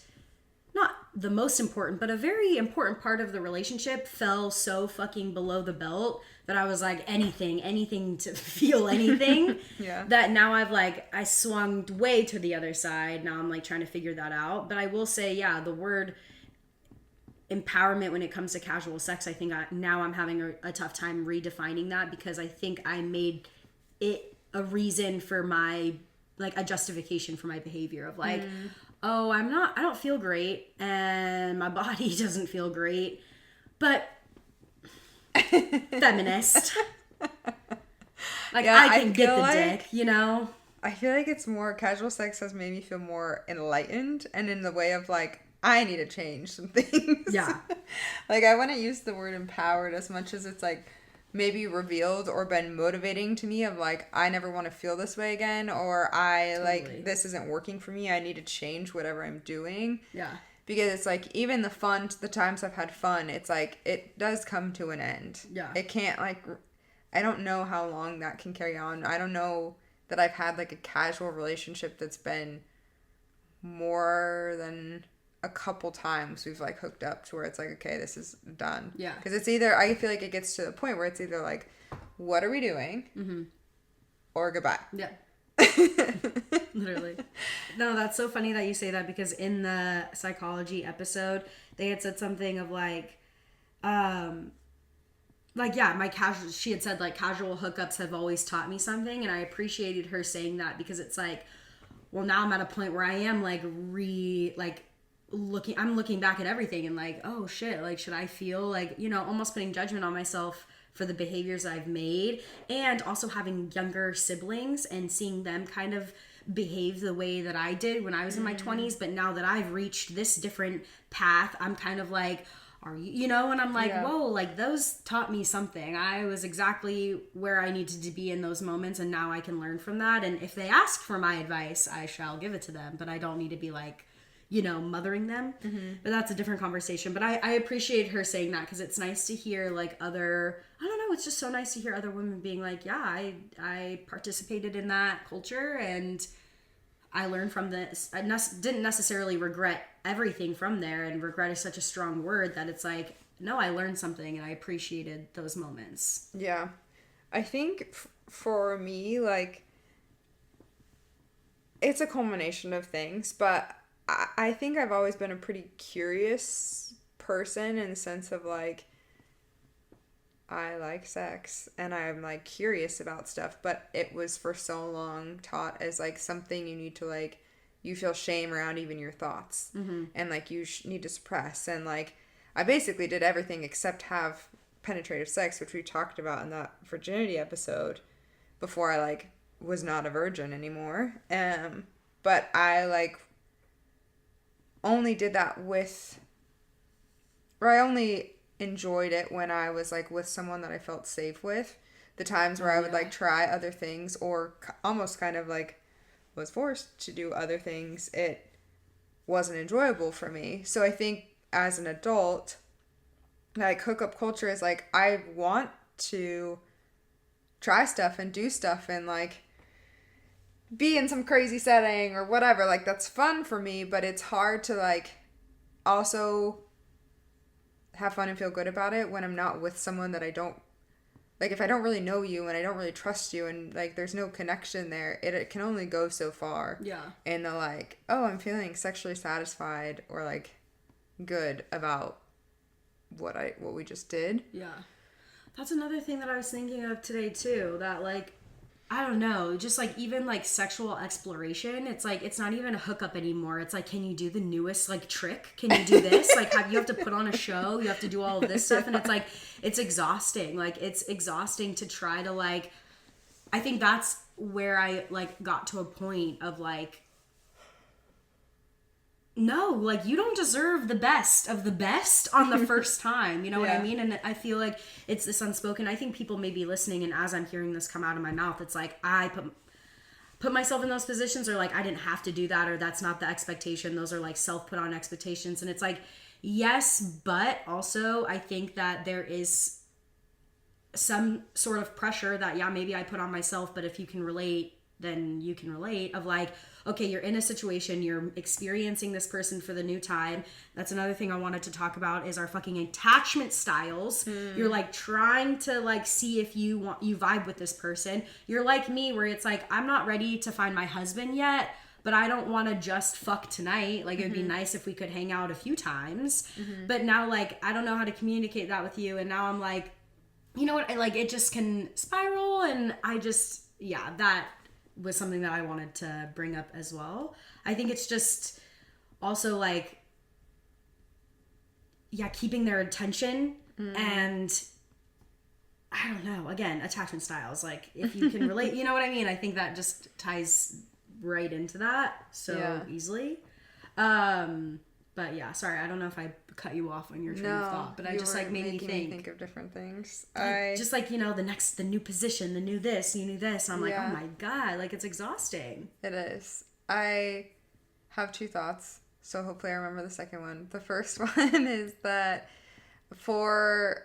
[SPEAKER 1] not the most important, but a very important part of the relationship fell so fucking below the belt that I was like, anything to feel anything.
[SPEAKER 2] Yeah.
[SPEAKER 1] That now I swung way to the other side. Now I'm, like, trying to figure that out. But I will say, yeah, the word empowerment when it comes to casual sex, I think now I'm having a tough time redefining that, because I think I made it a reason for my, like, a justification for my behavior of, like, oh, I don't feel great and my body doesn't feel great, but feminist. Like, yeah, I can get the dick, you know?
[SPEAKER 2] I feel like it's more, casual sex has made me feel more enlightened, and in the way of, like, I need to change some things.
[SPEAKER 1] Yeah.
[SPEAKER 2] Like, I wouldn't use the word empowered as much as it's, like, maybe revealed or been motivating to me of, like, I never want to feel this way again, or I, totally, like, this isn't working for me, I need to change whatever I'm doing.
[SPEAKER 1] Yeah.
[SPEAKER 2] Because it's, like, even the times I've had fun, it's, like, it does come to an end.
[SPEAKER 1] Yeah.
[SPEAKER 2] It can't, like, I don't know how long that can carry on. I don't know that I've had, like, a casual relationship that's been more than a couple times we've, like, hooked up to where it's like, okay, this is done.
[SPEAKER 1] Yeah.
[SPEAKER 2] Because it's either, I feel like it gets to the point where it's either like, what are we doing? Mm-hmm. Or goodbye.
[SPEAKER 1] Yeah. Literally. No, that's so funny that you say that, because in the psychology episode, they had said something of, like, yeah, she had said, like, casual hookups have always taught me something, and I appreciated her saying that, because it's like, well, now I'm at a point where I am, like, I'm looking back at everything and, like, oh shit, like, should I feel, like, you know, almost putting judgment on myself for the behaviors I've made, and also having younger siblings and seeing them kind of behave the way that I did when I was in my 20s, but now that I've reached this different path, I'm kind of like, are you know, and I'm like, yeah, whoa, like, those taught me something. I was exactly where I needed to be in those moments, and now I can learn from that, and if they ask for my advice, I shall give it to them, but I don't need to be, like, you know, mothering them. Mm-hmm. But that's a different conversation. But I appreciate her saying that, because it's nice to hear, like, I don't know, it's just so nice to hear other women being like, yeah, I participated in that culture and I learned from this. I didn't necessarily regret everything from there, and regret is such a strong word that it's like, no, I learned something and I appreciated those moments.
[SPEAKER 2] Yeah. I think for me, like, it's a culmination of things, but I think I've always been a pretty curious person in the sense of, like, I like sex and I'm, like, curious about stuff, but it was for so long taught as, like, something you need to, like, you feel shame around even your thoughts.
[SPEAKER 1] Mm-hmm.
[SPEAKER 2] And, like, you need to suppress. And, like, I basically did everything except have penetrative sex, which we talked about in that virginity episode before I, like, was not a virgin anymore. But I, like, only did that with, or I only enjoyed it when I was, like, with someone that I felt safe with. The times where I would, like, try other things or almost kind of, like, was forced to do other things, it wasn't enjoyable for me. So I think as an adult, like, hookup culture is, like, I want to try stuff and do stuff and, like, be in some crazy setting or whatever. Like, that's fun for me, but it's hard to, like, also have fun and feel good about it when I'm not with someone that I don't, like, if I don't really know you and I don't really trust you and, like, there's no connection there, it can only go so far.
[SPEAKER 1] Yeah.
[SPEAKER 2] In the, like, oh, I'm feeling sexually satisfied or, like, good about what we just did.
[SPEAKER 1] Yeah. That's another thing that I was thinking of today too, that, like, I don't know, just, like, even, like, sexual exploration, it's like, it's not even a hookup anymore. It's like, can you do the newest, like, trick? Can you do this? Like, you have to put on a show, you have to do all of this stuff, and it's like, it's exhausting. Like, it's exhausting to try to, like, I think that's where I, like, got to a point of, like, no, like, you don't deserve the best of the best on the first time. You know what I mean? And I feel like it's this unspoken. I think people may be listening, and as I'm hearing this come out of my mouth, it's like I put myself in those positions, or, like, I didn't have to do that, or that's not the expectation. Those are, like, self-put on expectations. And it's like, yes, but also I think that there is some sort of pressure that, yeah, maybe I put on myself, but if you can relate, then you can relate, of, like, okay, you're in a situation, you're experiencing this person for the new time. That's another thing I wanted to talk about is our fucking attachment styles. You're, like, trying to, like, see if you vibe with this person. You're like me, where it's like, I'm not ready to find my husband yet, but I don't want to just fuck tonight. Like, it would be nice if we could hang out a few times. But now, like, I don't know how to communicate that with you. And now I'm like, you know what? It just can spiral. And I just, that was something that I wanted to bring up as well. I think it's just also, like, keeping their attention and I don't know, again, attachment styles. Like, if you can relate, you know what I mean? I think that just ties right into that so easily. But yeah, sorry, I don't know if I cut you off on your train of thought, but I just, like, made me
[SPEAKER 2] think of different things.
[SPEAKER 1] Like, just, like, you know, the new position, the new this, you knew this. I'm like, oh my God, like, it's exhausting.
[SPEAKER 2] It is. I have two thoughts, so hopefully I remember the second one. The first one is that for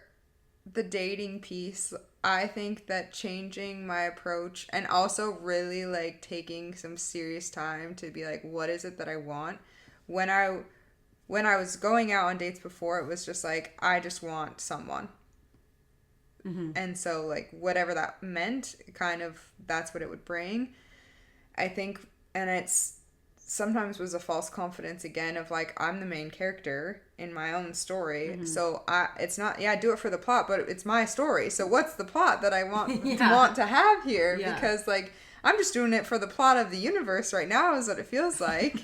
[SPEAKER 2] the dating piece, I think that changing my approach and also really, like, taking some serious time to be like, what is it that I want? When I was going out on dates before, it was just like, I just want someone. And so, like, whatever that meant, kind of, that's what it would bring. I think, and it's sometimes was a false confidence again of, like, I'm the main character in my own story. So it's not, do it for the plot, but it's my story. So what's the plot that I want to have here? Because, like, I'm just doing it for the plot of the universe right now is what it feels like.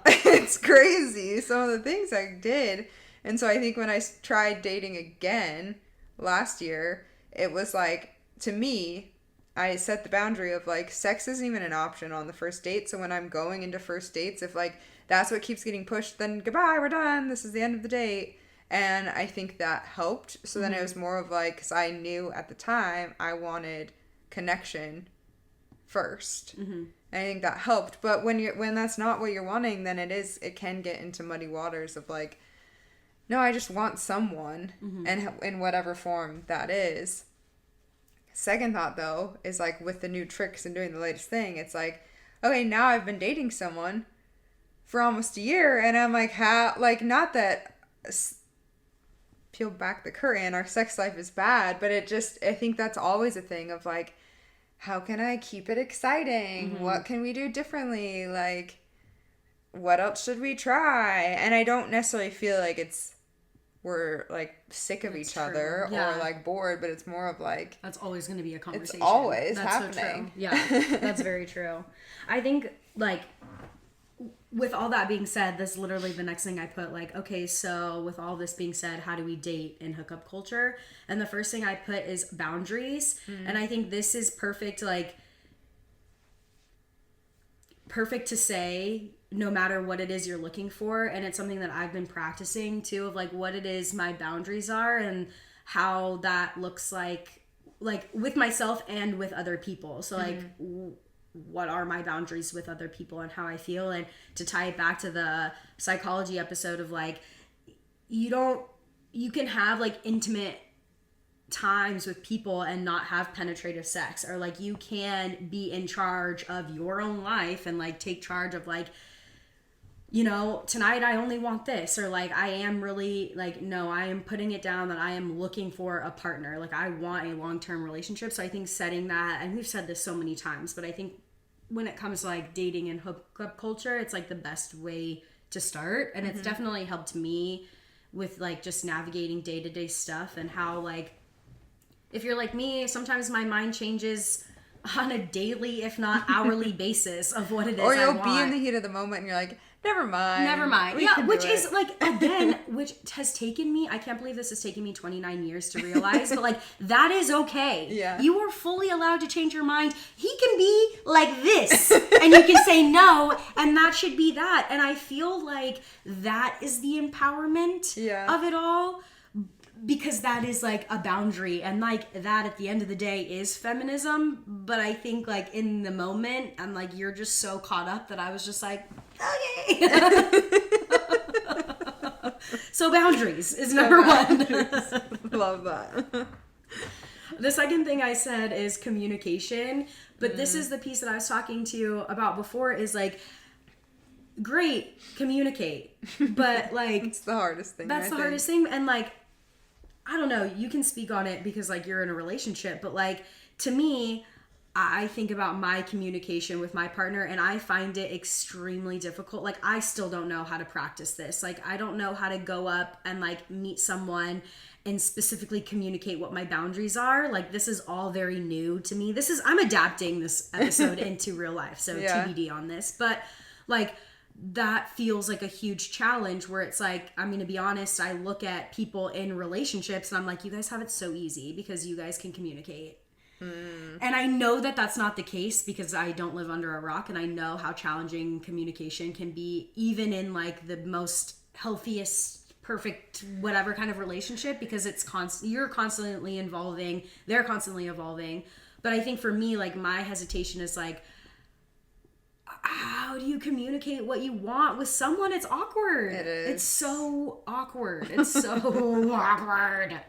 [SPEAKER 2] It's crazy, some of the things I did. And so I think when I tried dating again last year, it was like, to me, I set the boundary of, like, sex isn't even an option on the first date. So when I'm going into first dates, if, like, that's what keeps getting pushed, then goodbye, we're done. This is the end of the date. And I think that helped. So then it was more of, like, because I knew at the time I wanted connection first. And I think that helped. But when that's not what you're wanting, then it can get into muddy waters of, like, no, I just want someone, and in whatever form that is. Second thought, though, is, like, with the new tricks and doing the latest thing, it's like, okay, now I've been dating someone for almost a year, and I'm like, how, like, not that, peel back the curtain, our sex life is bad, but I think that's always a thing of, like, how can I keep it exciting? What can we do differently? Like, what else should we try? And I don't necessarily feel like we're like sick of each other or like bored, but it's more of like,
[SPEAKER 1] that's always going to be a conversation.
[SPEAKER 2] It's always
[SPEAKER 1] that's
[SPEAKER 2] happening.
[SPEAKER 1] So true. Yeah, that's very true. I think like with all that being said, this is literally the next thing I put, like, okay, so with all this being said, how do we date in hookup culture? And the first thing I put is boundaries. And I think this is perfect, like, perfect to say no matter what it is you're looking for. And it's something that I've been practicing too, of like what it is my boundaries are and how that looks like with myself and with other people. So like what are my boundaries with other people and how I feel. And to tie it back to the psychology episode of like, you can have like intimate times with people and not have penetrative sex, or like you can be in charge of your own life and like take charge of like, you know, tonight I only want this, or like I am really like, no, I am putting it down that I am looking for a partner, like I want a long-term relationship. So I think setting that, and we've said this so many times, but I think when it comes to like dating and hookup culture, it's like the best way to start. And it's definitely helped me with like just navigating day-to-day stuff, and how like, if you're like me, sometimes my mind changes on a daily, if not hourly basis of what it is
[SPEAKER 2] or you'll
[SPEAKER 1] I want.
[SPEAKER 2] be in the heat of the moment and you're like, never mind.
[SPEAKER 1] Yeah, which is like, again, which has taken me, I can't believe this has taken me 29 years to realize, but like, that is okay.
[SPEAKER 2] Yeah.
[SPEAKER 1] You are fully allowed to change your mind. He can be like this, and you can say no, and that should be that. And I feel like that is the empowerment of it all, because that is like a boundary, and like that at the end of the day is feminism. But I think like in the moment, I'm like, you're just so caught up that I was just like, okay. So boundaries is number one.
[SPEAKER 2] Love that.
[SPEAKER 1] The second thing I said is communication, but this is the piece that I was talking to you about before, is like, great, communicate, but like
[SPEAKER 2] it's the hardest thing.
[SPEAKER 1] That's the hardest thing. And like, I don't know, you can speak on it because like you're in a relationship, but like to me, I think about my communication with my partner and I find it extremely difficult. Like I still don't know how to practice this. Like I don't know how to go up and like meet someone and specifically communicate what my boundaries are. Like this is all very new to me. I'm adapting this episode into real life. So TBD on this, but like that feels like a huge challenge where it's like, I'm going to be honest, I look at people in relationships and I'm like, you guys have it so easy because you guys can communicate. And I know that that's not the case because I don't live under a rock, and I know how challenging communication can be even in like the most healthiest, perfect, whatever kind of relationship, because it's you're constantly evolving, they're constantly evolving. But I think for me, like my hesitation is like, how do you communicate what you want with someone? It's awkward.
[SPEAKER 2] It is.
[SPEAKER 1] It's so awkward. It's so awkward.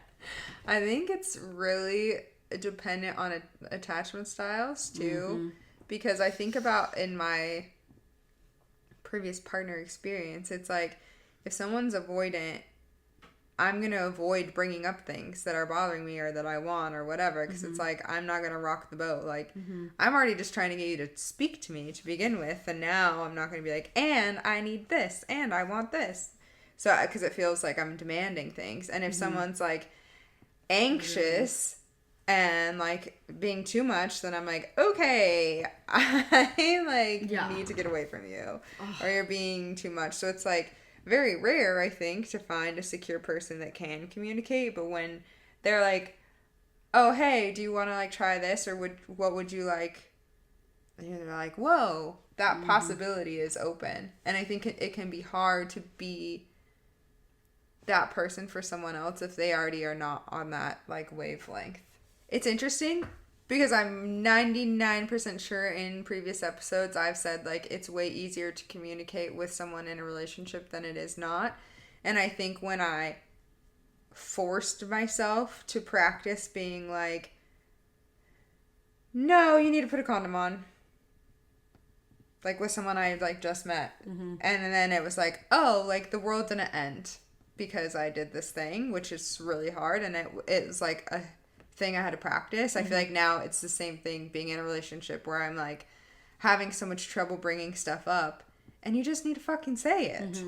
[SPEAKER 2] I think it's really dependent on attachment styles too, because I think about in my previous partner experience, it's like if someone's avoidant, I'm going to avoid bringing up things that are bothering me or that I want or whatever, because it's like, I'm not going to rock the boat. Like, I'm already just trying to get you to speak to me to begin with, and now I'm not going to be like, and I need this, and I want this. So, because it feels like I'm demanding things. And if someone's like anxious and like being too much, then I'm like, okay, I like need to get away from you, or you're being too much. So it's like very rare, I think, to find a secure person that can communicate. But when they're like, oh, hey, do you want to like try this, or what would you like? And you're like, whoa, that possibility is open. And I think it can be hard to be that person for someone else if they already are not on that like wavelength. It's interesting because I'm 99% sure in previous episodes I've said like it's way easier to communicate with someone in a relationship than it is not. And I think when I forced myself to practice being like, no, you need to put a condom on, like with someone I like just met, and then it was like, oh, like the world didn't end because I did this thing, which is really hard, and it was like a thing I had to practice. I feel like now it's the same thing being in a relationship where I'm like having so much trouble bringing stuff up, and you just need to fucking say it.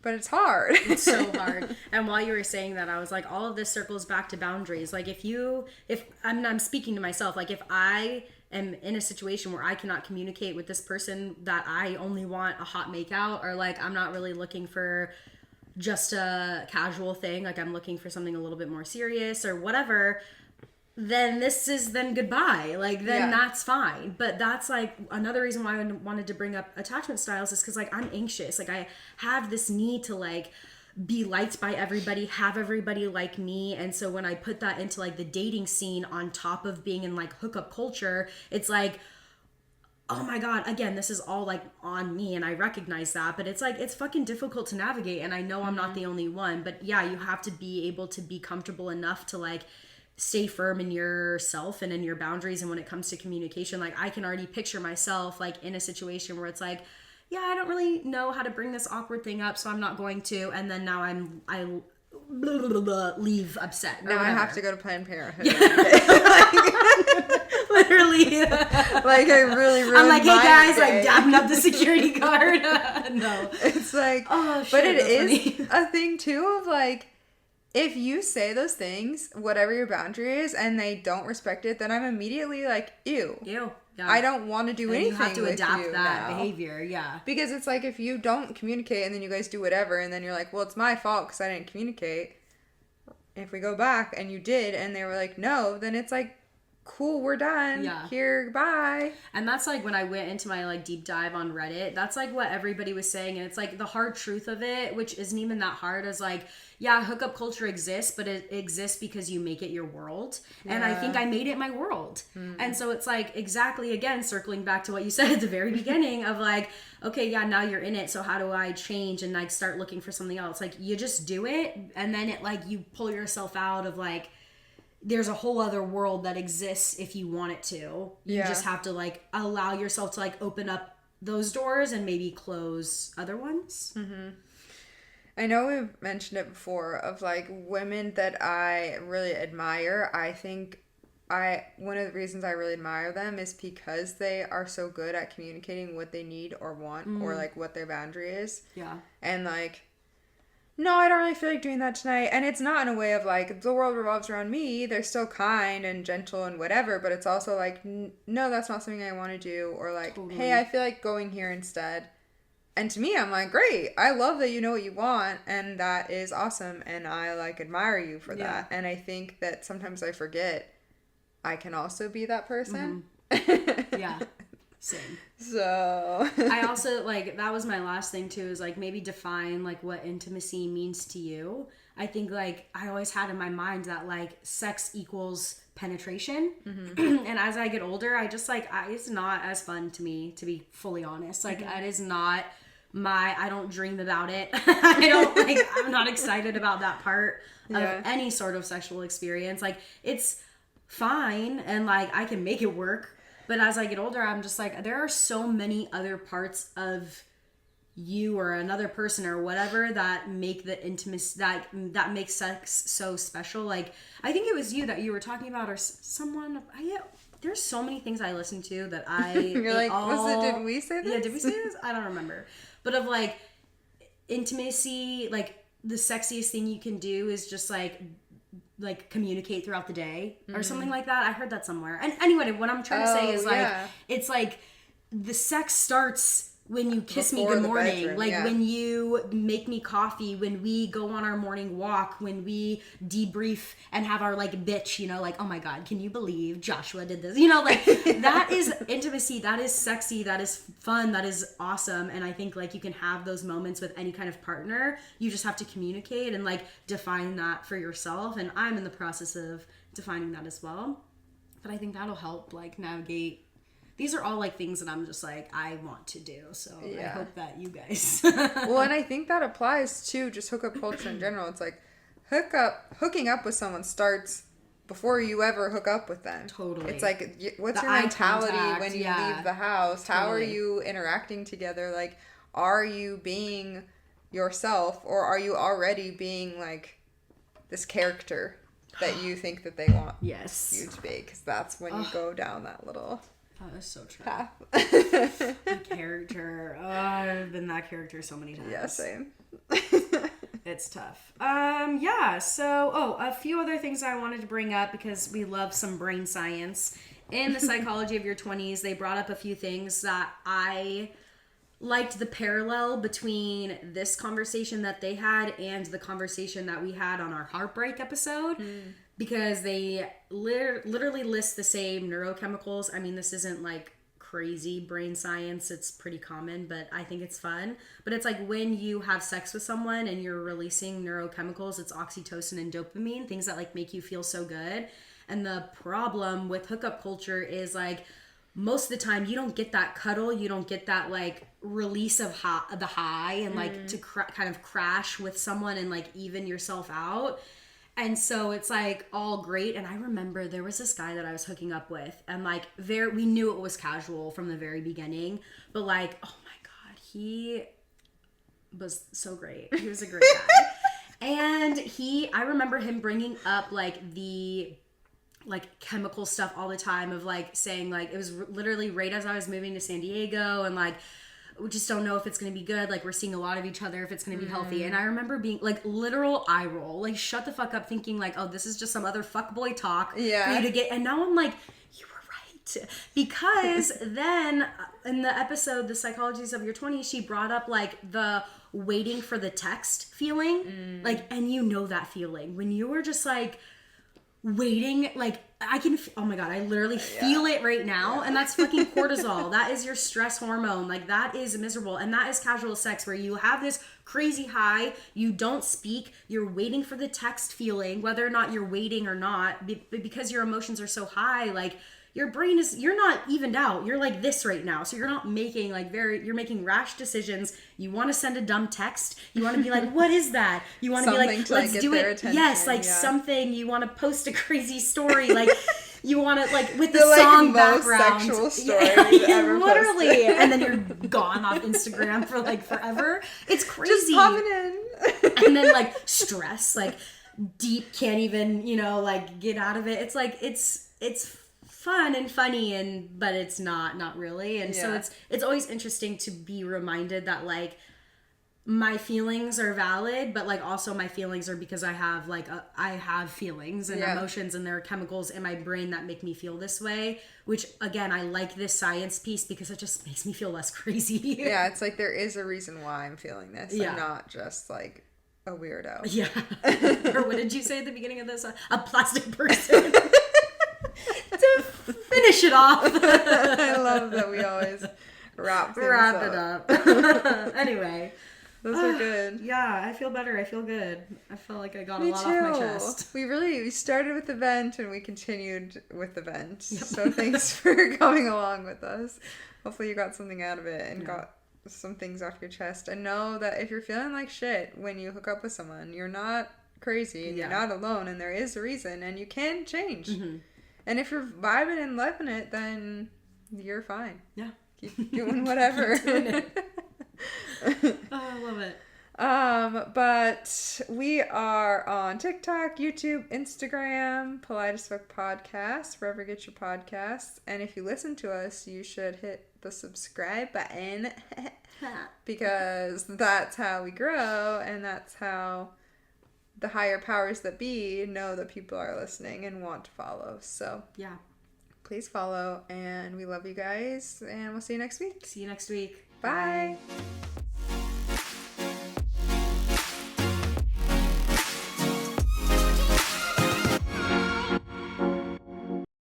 [SPEAKER 2] But it's hard.
[SPEAKER 1] It's so hard. And while you were saying that, I was like, all of this circles back to boundaries. Like if I'm speaking to myself, like if I am in a situation where I cannot communicate with this person that I only want a hot makeout, or like I'm not really looking for just a casual thing, like I'm looking for something a little bit more serious or whatever, then then goodbye. Like, then that's fine. But that's like another reason why I wanted to bring up attachment styles, is because like I'm anxious. Like I have this need to like be liked by everybody, have everybody like me. And so when I put that into like the dating scene on top of being in like hookup culture, it's like, oh my God, again, this is all like on me, and I recognize that, but it's like, it's fucking difficult to navigate. And I know I'm not the only one, but yeah, you have to be able to be comfortable enough to like stay firm in yourself and in your boundaries. And when it comes to communication, like I can already picture myself like in a situation where it's like, yeah, I don't really know how to bring this awkward thing up, so I'm not going to. And then now I leave upset.
[SPEAKER 2] Now I have to go to Planned Parenthood.
[SPEAKER 1] Literally.
[SPEAKER 2] Like I really
[SPEAKER 1] I'm like, hey guys,
[SPEAKER 2] day.
[SPEAKER 1] like dabbing up the security guard. No.
[SPEAKER 2] It's like,
[SPEAKER 1] oh, shit,
[SPEAKER 2] but it
[SPEAKER 1] is
[SPEAKER 2] funny. A thing too of like, if you say those things, whatever your boundary is, and they don't respect it, then I'm immediately like, ew.
[SPEAKER 1] Ew. Yeah.
[SPEAKER 2] I don't want to do anything.
[SPEAKER 1] You have to
[SPEAKER 2] with
[SPEAKER 1] adapt
[SPEAKER 2] you
[SPEAKER 1] that
[SPEAKER 2] now.
[SPEAKER 1] behavior, yeah.
[SPEAKER 2] Because it's like, if you don't communicate and then you guys do whatever, and then you're like, well, it's my fault because I didn't communicate. If we go back and you did, and they were like, no, then it's like, cool, we're done.
[SPEAKER 1] Yeah.
[SPEAKER 2] Here, bye.
[SPEAKER 1] And that's like when I went into my like deep dive on Reddit, that's like what everybody was saying. And it's like the hard truth of it, which isn't even that hard, is like, yeah, hookup culture exists, but it exists because you make it your world. Yeah. And I think I made it my world. And so it's like, exactly, again, circling back to what you said at the very beginning of like, okay, yeah, now you're in it. So how do I change and like start looking for something else? Like you just do it. And then it like, you pull yourself out of like, there's a whole other world that exists if you want it to. You just have to like allow yourself to like open up those doors and maybe close other ones.
[SPEAKER 2] I know we've mentioned it before of like women that I really admire. I think one of the reasons I really admire them is because they are so good at communicating what they need or want or like what their boundary is. Yeah. And like, no, I don't really feel like doing that tonight. And it's not in a way of like, the world revolves around me. They're still kind and gentle and whatever. But it's also like, no, that's not something I want to do. Or like, hey, I feel like going here instead. And to me, I'm like, great. I love that you know what you want. And that is awesome. And I like admire you for that. And I think that sometimes I forget I can also be that person.
[SPEAKER 1] Yeah. Same.
[SPEAKER 2] So
[SPEAKER 1] I also like, that was my last thing too, is like maybe define like what intimacy means to you. I think like I always had in my mind that like sex equals penetration. And as I get older, I just like, it's not as fun to me, to be fully honest. Like it is not I don't dream about it. I'm not excited about that part of any sort of sexual experience. Like it's fine and like I can make it work. But as I get older, I'm just like, there are so many other parts of you or another person or whatever that make the intimacy, that makes sex so special. Like, I think it was you that you were talking about, or someone. There's so many things I listen to that I.
[SPEAKER 2] You're like, did we say this?
[SPEAKER 1] Yeah, did we say this? I don't remember. But of like intimacy, like the sexiest thing you can do is just like communicate throughout the day or something like that. I heard that somewhere. And anyway, what I'm trying to say is like, it's like the sex starts when you kiss me good morning, bedroom, like when you make me coffee, when we go on our morning walk, when we debrief and have our like bitch, you know, like, oh my God, can you believe Joshua did this? You know, like that is intimacy, that is sexy, that is fun, that is awesome. And I think like you can have those moments with any kind of partner. You just have to communicate and like define that for yourself. And I'm in the process of defining that as well. But I think that'll help like navigate. These are all like things that I'm just like, I want to do. So I hope that you guys.
[SPEAKER 2] Well, and I think that applies to just hookup culture in general. It's like hooking up with someone starts before you ever hook up with them. Totally. It's like, what's your mentality when you leave the house? Totally. How are you interacting together? Like, are you being yourself or are you already being like this character? that you think that they want
[SPEAKER 1] Yes.
[SPEAKER 2] you to be, because that's when you go down that little
[SPEAKER 1] That is so true.
[SPEAKER 2] path.
[SPEAKER 1] The character. Oh, I've been that character so many times.
[SPEAKER 2] Yeah, same.
[SPEAKER 1] It's tough. Yeah, so, a few other things I wanted to bring up because we love some brain science. In the psychology of your 20s, they brought up a few things that I liked the parallel between this conversation that they had and the conversation that we had on our heartbreak episode. Because they literally list the same neurochemicals. I mean, this isn't like crazy brain science, it's pretty common, but I think it's fun. But it's like when you have sex with someone and you're releasing neurochemicals, it's oxytocin and dopamine, things that like make you feel so good. And the problem with hookup culture is like most of the time you don't get that cuddle, you don't get that like release of the high and like to kind of crash with someone and like even yourself out. And so it's like all great. And I remember there was this guy that I was hooking up with, and like we knew it was casual from the very beginning, but like, oh my God, he was so great. He was a great guy. And I remember him bringing up like the like chemical stuff all the time of like saying like, it was literally right as I was moving to San Diego and like, we just don't know if it's going to be good. Like, we're seeing a lot of each other, if it's going to be healthy. And I remember being, like, literal eye roll. Like, shut the fuck up thinking, like, oh, this is just some other fuckboy talk for you to get. And now I'm like, you were right. Because then in the episode, The Psychologies of Your 20s, she brought up, like, the waiting for the text feeling. Like, and you know that feeling. When you were just, like, waiting, like, I can, oh my God, I literally feel it right now. And that's fucking cortisol. That is your stress hormone. Like, that is miserable. And that is casual sex where you have this crazy high, you don't speak, you're waiting for the text feeling, whether or not you're waiting or not, because your emotions are so high, like, your brain is, you're not evened out. You're like this right now. So you're not making like you're making rash decisions. You want to send a dumb text. You want to be like, what is that? You want to be like, let's do it. Attention. Yes. Like something, you want to post a crazy story. Like you want to like with the song
[SPEAKER 2] most
[SPEAKER 1] background.
[SPEAKER 2] Sexual story ever
[SPEAKER 1] literally.
[SPEAKER 2] Posted.
[SPEAKER 1] And then you're gone off Instagram for like forever. It's crazy.
[SPEAKER 2] Just popping in.
[SPEAKER 1] And then like stress, like deep, can't even, like get out of it. It's like, it's fun and funny but it's not really. And so it's always interesting to be reminded that like my feelings are valid, but like also my feelings are because I have like I have feelings and emotions, and there are chemicals in my brain that make me feel this way, which again, I like this science piece because it just makes me feel less crazy.
[SPEAKER 2] Yeah, it's like there is a reason why I'm feeling this. I'm not just like a weirdo.
[SPEAKER 1] Yeah. Or what did you say at the beginning of this? A plastic person. To finish it off.
[SPEAKER 2] I love that we always wrap
[SPEAKER 1] it up. Anyway.
[SPEAKER 2] Those are good.
[SPEAKER 1] Yeah, I feel better. I feel good. I feel like I got a lot
[SPEAKER 2] too.
[SPEAKER 1] off my chest.
[SPEAKER 2] We started with the vent and we continued with the vent. Yep. So thanks for coming along with us. Hopefully you got something out of it and got some things off your chest. And know that if you're feeling like shit when you hook up with someone, you're not crazy and you're not alone, and there is a reason, and you can change. Mm-hmm. And if you're vibing and loving it, then you're fine. Yeah. Keep doing whatever.
[SPEAKER 1] Keep doing it. Oh, I love it.
[SPEAKER 2] But we are on TikTok, YouTube, Instagram, Polite as Fuck Podcast, wherever you get your podcasts. And if you listen to us, you should hit the subscribe button because that's how we grow, and that's how the higher powers that be know that people are listening and want to follow. So yeah, please follow, and we love you guys, and we'll see you next week.
[SPEAKER 1] See you next week.
[SPEAKER 2] Bye.